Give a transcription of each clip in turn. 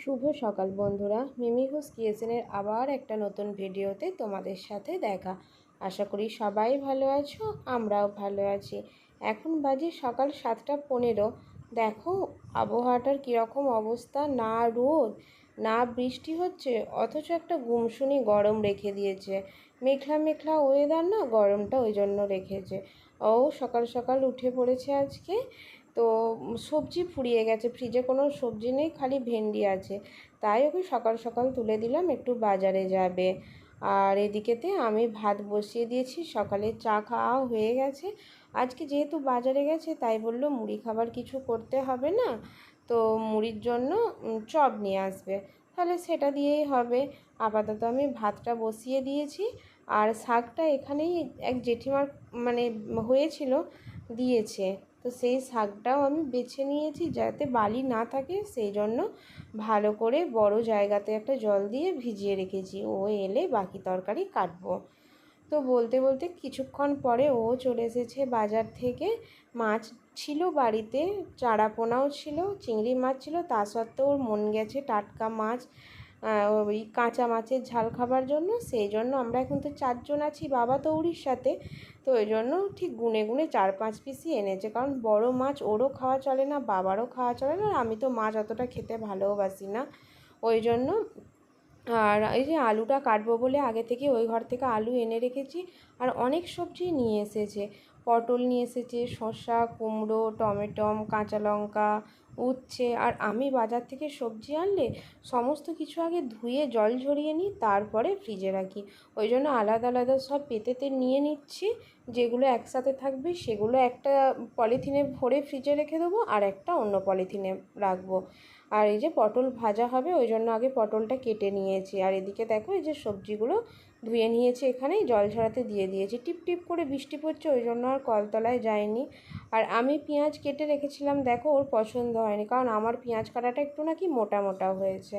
শুভ সকাল বন্ধুরা, মিমি ঘোষ কিচেনের আবার একটা নতুন ভিডিওতে তোমাদের সাথে দেখা। আশা করি সবাই ভালো আছো, আমরাও ভালো আছি। এখন বাজে সকাল 7টা 15। দেখো আবহাওয়াটার কীরকম অবস্থা, না রোদ না বৃষ্টি হচ্ছে, অথচ একটা গুমসুনি গরম রেখে দিয়েছে। মেঘলা মেঘলা ওয়েদার, না গরমটা ওই জন্য রেখেছে। ও সকাল সকাল উঠে পড়েছে আজকে। তো সবজি ফুরিয়ে গেছে, ফ্রিজে কোনো সবজি নেই, খালি ভেন্ডি আছে। তাই ওকে সকাল সকাল তুলে দিলাম, একটু বাজারে যাবে। আর এদিকেতে আমি ভাত বসিয়ে দিয়েছি, সকালে চা খাওয়া হয়ে গেছে। আজকে যেহেতু বাজারে গেছে তাই বললো মুড়ি খাবার কিছু করতে হবে না, তো মুড়ির জন্য চপ নিয়ে আসবে, তাহলে সেটা দিয়েই হবে। আপাতত আমি ভাতটা বসিয়ে দিয়েছি। আর শাকটা এখানেই এক জেঠিমার মানে হয়েছিল, দিয়েছে। তো সেই শাকটাও আমি বেছে নিয়েছি, যাতে বালি না থাকে, সেই জন্য ভালো করে বড় জায়গাতে একটা জল দিয়ে ভিজিয়ে রেখেছি। ও এলে বাকি তরকারি কাটবো। তো বলতে বলতে কিছুক্ষণ পরে ও চলে এসেছে বাজার থেকে। মাছ ছিল বাড়িতে, চারাপোনাও ছিল, চিংড়ি মাছ ছিল, তা সত্ত্বেও ওর মন গেছে টাটকা মাছ, ওই কাঁচা মাছের ঝাল খাবার জন্য। সেই জন্য আমরা এখন তো 4জন আছি, বাবা তো উড়িষ্যাতে, তো ওই জন্য ঠিক গুনে গুনে 4-5 পিসই এনেছে, কারণ বড় মাছ ওরও খাওয়া চলে না, বাবারও খাওয়া চলে না, আর আমি তো মাছ অতটা খেতে ভালোবাসি না, ওই জন্য। আর এই যে আলুটা কাটবো বলে আগে থেকে ওই ঘর থেকে আলু এনে রেখেছি। আর অনেক সবজি নিয়ে এসেছে, পটল নিয়ে এসেছে, শসা, কুমড়ো, টমেটো, কাঁচা লঙ্কা, উচ্ছে। আর আমি বাজার থেকে সবজি আনলে সমস্ত কিছু আগে ধুয়ে জল ঝরিয়ে নিই, তারপরে ফ্রিজে রাখি। ওই জন্য আলাদা আলাদা সব পেতেতে নিয়ে নিচ্ছি, যেগুলো একসাথে থাকবে সেগুলো একটা পলিথিনে ভরে ফ্রিজে রেখে দেবো, আর একটা অন্য পলিথিনে রাখবো। আর এই যে পটল ভাজা হবে, ওই জন্য আগে পটলটা কেটে নিয়েছি। আর এদিকে দেখো এই যে সবজিগুলো ধুয়ে নিয়েছি, এখানেই জল ঝরাতে দিয়ে দিয়েছি। টিপ টিপ করে বৃষ্টি পড়ছে, ওই জন্য আর কলতলায় যায়নি। আর আমি পেঁয়াজ কেটে রেখেছিলাম, দেখো ওর পছন্দ হয়নি, কারণ আমার পেঁয়াজ কাটাটা একটু নাকি মোটা মোটা হয়েছে,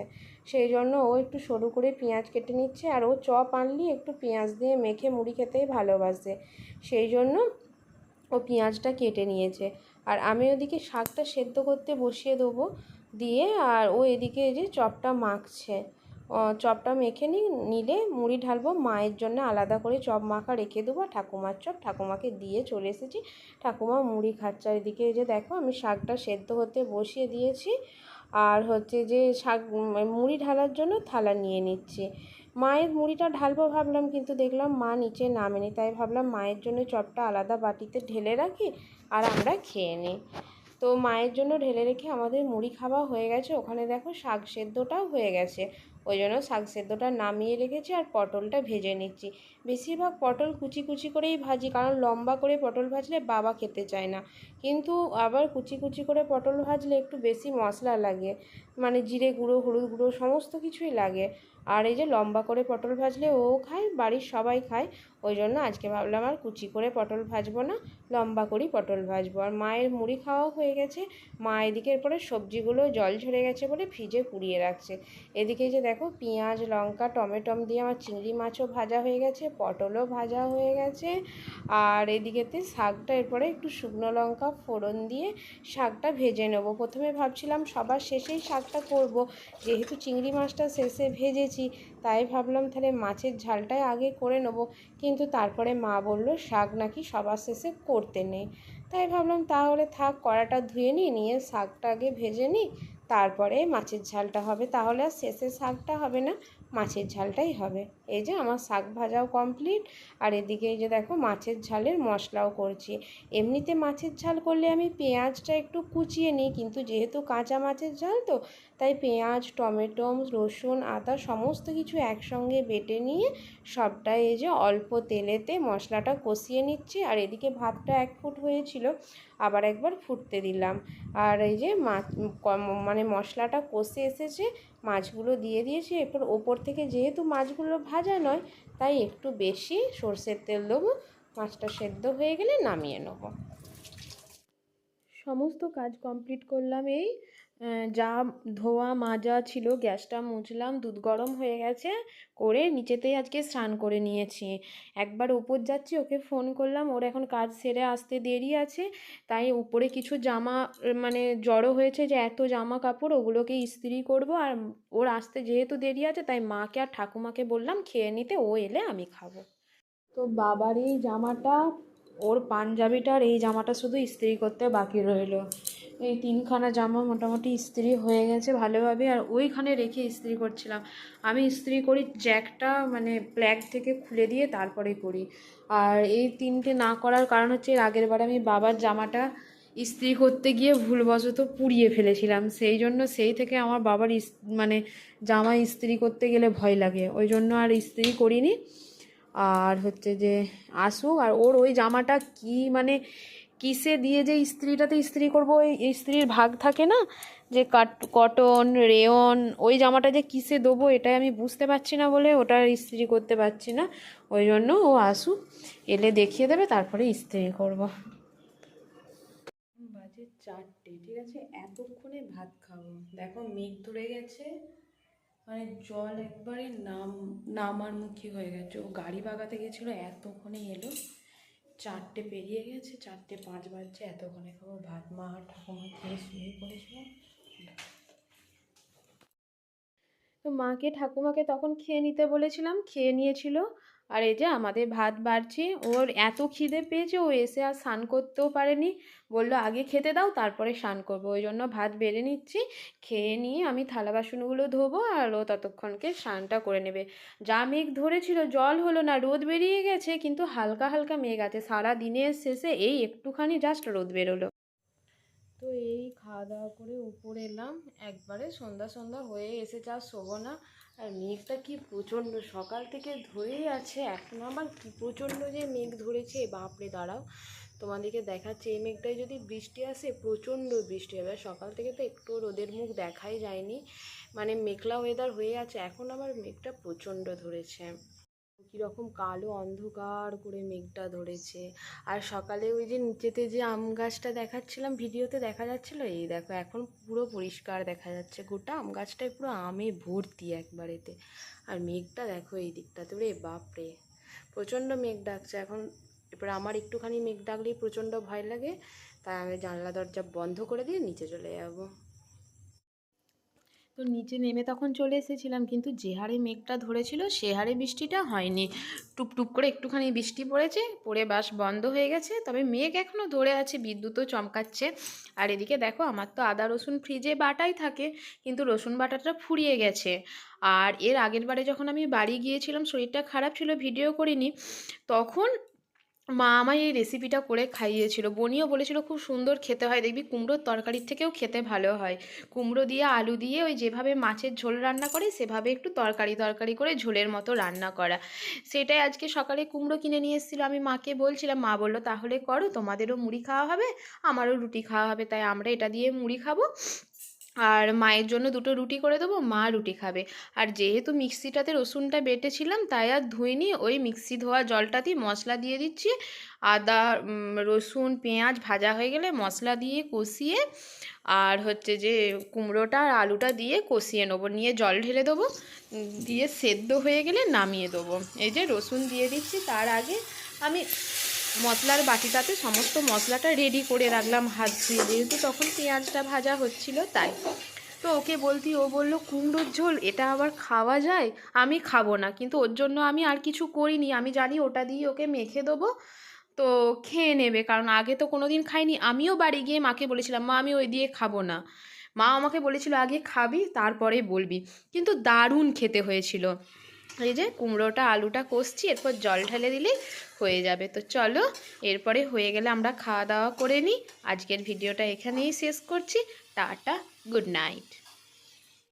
সেই জন্য ও একটু সরু করে পেঁয়াজ কেটে নিচ্ছে। আর ও চপ আনলি একটু পেঁয়াজ দিয়ে মেখে মুড়ি খেতেই ভালোবাসে, সেই জন্য ও পেঁয়াজটা কেটে নিয়েছে। আর আমি ওদিকে শাকটা সেদ্ধ করতে বসিয়ে দেবো, দিয়ে আর ও এদিকে এই যে চপটা মাখছে। চপটা মেখে নিলে মুড়ি ঢালবো, মায়ের জন্য আলাদা করে চপ মাখা রেখে দেবো। ঠাকুমার চপ ঠাকুমাকে দিয়ে চলে এসেছি, ঠাকুমা মুড়ি খাচ্ছে। আর এদিকে এই যে দেখো আমি শাকটা সেদ্ধ হতে বসিয়ে দিয়েছি। আর হচ্ছে যে শাক মুড়ি ঢালার জন্য থালা নিয়ে নিচ্ছি। মায়ের মুড়িটা ঢালবো ভাবলাম, কিন্তু দেখলাম মা নিচে নামেনি, তাই ভাবলাম মায়ের জন্য চপটা আলাদা বাটিতে ঢেলে রাখি আর আমরা খেয়ে নিই। তো মায়ের জন্য ঢেলে রেখে আমাদের মুড়ি খাওয়া হয়ে গেছে। ওখানে দেখো শাক সেদ্ধটাও হয়ে গেছে, ওই জন্য শাক সেদ্ধটা নামিয়ে রেখেছি। আর পটলটা ভেজে নিচ্ছি। বেশিরভাগ পটল কুচি কুচি করেই ভাজি, কারণ লম্বা করে পটল ভাজলে বাবা খেতে চায় না, কিন্তু আবার কুচি কুচি করে পটল ভাজলে একটু বেশি মশলা লাগে, মানে জিরে গুঁড়ো, হলুদ গুঁড়ো সমস্ত কিছুই লাগে। আর এই যে লম্বা করে পটল ভাজলে ও খায়, বাড়ির সবাই খায়, ওই জন্য আজকে ভাবলাম আর কুচি করে পটল ভাজবো না, লম্বা করেই পটল ভাজবো। আর মায়ের মুড়ি খাওয়া হয়ে গেছে, মা এদিকে এরপরে সবজিগুলো জল ঝরে গেছে বলে ফ্রিজে পুড়িয়ে রাখছে। এদিকে যে দেখো পেঁয়াজ, লঙ্কা, টমেটো দিয়ে আমার চিংড়ি মাছও ভাজা হয়ে গেছে, পটলও ভাজা হয়ে গেছে। আর এদিকেতে শাকটা এরপরে একটু শুকনো লঙ্কা ফোড়ন দিয়ে শাকটা ভেজে নেব। প্রথমে ভাবছিলাম সবার শেষেই শাকটা করব, যেহেতু চিংড়ি মাছটা শেষে ভেজেছি, তাই ভাবলাম তাহলে মাছের ঝালটাই আগে করে নেব। কিন্তু তারপরে মা বলল শাক নাকি সবার শেষে করতে নেই, তাই ভাবলাম তাহলে থাক, কড়াটা ধুয়ে নিয়ে শাকটা আগে ভেজে নিই, তারপরে মাছের ঝালটা হবে, তাহলে আর শেষে শাকটা হবে না, মাছের ঝালটাই হবে। এই যে আমার শাক ভাজাও কমপ্লিট। আর এদিকে এই যে দেখো মাছের ঝালের মশলাও করছি। এমনিতে মাছের ঝাল করলে আমি পেঁয়াজটা একটু কুচিয়ে নিই, কিন্তু যেহেতু কাঁচা মাছের ঝাল তো, তাই পেঁয়াজ, টমেটো, রসুন, আদা সমস্ত কিছু একসঙ্গে বেটে নিয়ে সবটাই এই যে অল্প তেলেতে মশলাটা কষিয়ে নিচ্ছি। আর এদিকে ভাতটা 1 ফুট হয়েছিল, আবার একবার ফুটতে দিলাম। আর এই যে মাছ মানে মশলাটা কষে এসেছে, মাছগুলো দিয়ে দিয়েছি। এরপর ওপর থেকে যেহেতু মাছগুলো ভাজা নয়, তাই একটু বেশি সর্ষের তেল দেবো, মাছটা সেদ্ধ হয়ে গেলে নামিয়ে নেব। সমস্ত কাজ কমপ্লিট করলাম এই যা ধোয়া মাজা ছিল গ্যাসটা মুছলাম, দুধ গরম হয়ে গেছে, করে নিচেতেই আজকে স্নান করে নিয়েছি। একবার ওপর যাচ্ছি, ওকে ফোন করলাম, ওর এখন কাজ সেরে আসতে দেরি আছে, তাই উপরে কিছু জামা মানে জড়ো হয়েছে, যে এত জামা কাপড় ওগুলোকে ইস্ত্রি করব, আর ওর আসতে যেহেতু দেরি আছে তাই মাকে আর ঠাকুমাকে বললাম খেয়ে নিতে, ও এলে আমি খাবো। তো বাবার এই জামাটা, ওর পাঞ্জাবিটা আর এই জামাটা শুধু ইস্ত্রি করতে বাকি রইলো। এই তিনখানা জামা মোটামুটি ইস্ত্রি হয়ে গেছে ভালোভাবে, আর ওইখানে রেখে ইস্ত্রি করছিলাম। আমি ইস্ত্রি করি জ্যাকটা মানে প্ল্যাগ থেকে খুলে দিয়ে তারপরে করি। আর এই তিনটে না করার কারণ হচ্ছে, এর আগের বার আমি বাবার জামাটা ইস্ত্রি করতে গিয়ে ভুলবশত পুড়িয়ে ফেলেছিলাম, সেই জন্য সেই থেকে আমার বাবার মানে জামা ইস্ত্রি করতে গেলে ভয় লাগে, ওই জন্য আর ইস্ত্রি করিনি। আর হচ্ছে যে আসুক, আর ওর ওই জামাটা কি মানে কিসে দিয়ে যে ইস্ত্রিটাতে ইস্ত্রি করব, ওই ইস্ত্রির ভাগ থাকে না, যে কটন রেয়ন, ওই জামাটা যে কিসে দেবো এটাই আমি বুঝতে পারছি না বলে ওটা ইস্ত্রি করতে পারছি না। ওই জন্য ও আসুক, এলে দেখিয়ে দেবে, তারপরে ইস্ত্রি করব। বাজে 4টে, ঠিক আছে, এতক্ষণে ভাত খাবো। দেখো মেঘ ধরে গেছে, মানে জল একবারে নামার মুখী হয়ে গেছে। ও গাড়ি বাগাতে গেছিলো, এতক্ষণে এলো। 4টে পেরিয়ে গেছে, 4:05 বাজছে, এতক্ষণে খাবো ভাত। মা আর ঠাকুমা খেয়ে শুয়ে পড়েছিল, তো মাকে ঠাকুমাকে তখন খেয়ে নিতে বলেছিলাম, খেয়ে নিয়েছিল। আর এই যে আমাদের ভাত বাড়ছি, ওর এত খিদে পেয়েছে, ও এসে আর স্নান করতেও পারেনি, বললো আগে খেতে দাও তারপরে স্নান করবো, ওই জন্য ভাত বেড়ে নিচ্ছি। খেয়ে নিয়ে আমি থালা বাসনগুলো ধোবো, আর ও ততক্ষণকে স্নানটা করে নেবে। যা মেঘ ধরেছিল জল হলো না, রোদ বেরিয়ে গেছে, কিন্তু হালকা হালকা মেঘ আছে। সারা দিনের শেষে এই একটুখানি জাস্ট রোদ বেরোলো। তো এই খাওয়া দাওয়া করে উপরে এলাম, একবারে সন্ধ্যা সন্ধ্যা হয়ে এসেছে, আর শোবো না। আর মেঘটা কি প্রচণ্ড, সকাল থেকে ধরেই আছে, এখন আবার কি প্রচণ্ড যে মেঘ ধরেছে, বাপরে। দাঁড়াও তোমাদেরকে দেখাচ্ছে, এই মেঘটায় যদি বৃষ্টি আসে প্রচণ্ড বৃষ্টি হবে। সকাল থেকে তো একটু রোদের মুখ দেখাই যায়নি, মানে মেঘলা ওয়েদার হয়ে আছে, এখন আবার মেঘটা প্রচণ্ড ধরেছে। কীরকম কালো অন্ধকার করে মেঘটা ধরেছে। আর সকালে ওই যে নিচেতে যে আম গাছটা দেখাচ্ছিলাম, ভিডিওতে দেখা যাচ্ছিলো, এই দেখো এখন পুরো পরিষ্কার দেখা যাচ্ছে, গোটা আম গাছটায় পুরো আমে ভর্তি একবারেতে। আর মেঘটা দেখো এই দিকটাতে, রে বাপরে প্রচণ্ড মেঘ ডাকছে এখন। এবার আমার একটুখানি মেঘ ডাকলেই প্রচণ্ড ভয় লাগে, তাই আমি জানলা দরজা বন্ধ করে দিয়ে নিচে চলে যাবো। তো নিচে নেমে তখন চলে এসেছিলাম, কিন্তু যে হারে মেঘটা ধরেছিল সে হারে বৃষ্টিটা হয়নি। টুপটুপ করে একটুখানি বৃষ্টি পড়েছে, পড়ে বাস বন্ধ হয়ে গেছে, তবে মেঘ এখনও ধরে আছে, বিদ্যুৎও চমকাচ্ছে। আর এদিকে দেখো আমার তো আদা রসুন ফ্রিজে বাটাই থাকে, কিন্তু রসুন বাটাটা ফুরিয়ে গেছে। আর এর আগের বারে যখন আমি বাড়ি গিয়েছিলাম, শরীরটা খারাপ ছিল, ভিডিও করিনি, তখন মা আমায় এই রেসিপিটা করে খাইয়েছিল। বনিও বলেছিল খুব সুন্দর খেতে হয়, দেখবি কুমড়োর তরকারির থেকেও খেতে ভালো হয়। কুমড়ো দিয়ে আলু দিয়ে ওই যেভাবে মাছের ঝোল রান্না করে সেভাবে একটু তরকারি তরকারি করে ঝোলের মতো রান্না করা। সেটাই আজকে সকালে কুমড়ো কিনে নিয়ে এসেছিলো, আমি মাকে বলছিলাম, মা বললো তাহলে করো, তোমাদেরও মুড়ি খাওয়া হবে আমারও রুটি খাওয়া হবে, তাই আমরা এটা দিয়ে মুড়ি খাবো, আর মায়ের জন্য দুটো রুটি করে দেবো, মা রুটি খাবে। আর যেহেতু মিক্সিটাতে রসুনটা বেটেছিলাম তাই আর ধুইনি, ওই মিক্সি ধোয়া জলটাতেই মশলা দিয়ে দিচ্ছি। আদা রসুন পেঁয়াজ ভাজা হয়ে গেলে মশলা দিয়ে কষিয়ে, আর হচ্ছে যে কুমড়োটা আর আলুটা দিয়ে কষিয়ে নেবো, নিয়ে জল ঢেলে দেবো, দিয়ে সেদ্ধ হয়ে গেলে নামিয়ে দেবো। এই যে রসুন দিয়ে দিচ্ছি, তার আগে আমি মশলার বাটিটাতে সমস্ত মশলাটা রেডি করে রাখলাম হাত দিয়ে, যেহেতু তখন পেঁয়াজটা ভাজা হচ্ছিল তাই। তো ওকে বলতি, ও বলল কুমড়োর ঝোল এটা আবার খাওয়া যায়, আমি খাবো না, কিন্তু ওর জন্য আমি আর কিছু করিনি, আমি জানি ওটা দিয়ে ওকে মেখে দেবো, তো খেয়ে নেবে, কারণ আগে তো কোনো দিন খাইনি। আমিও বাড়ি গিয়ে মাকে বলেছিলাম, মা আমি ওই দিয়ে খাবো না, মা আমাকে বলেছিল আগে খাবি তারপরে বলবি, কিন্তু দারুণ খেতে হয়েছিল। এই যে কুমড়োটা আলুটা কষছি, এরপর জল ঢেলে দিলেই হয়ে যাবে। তো চলো এরপরে হয়ে গেলে আমরা খাওয়া দাওয়া করে নিই। আজকের ভিডিওটা এখানেই শেষ করছি। Tata, good night.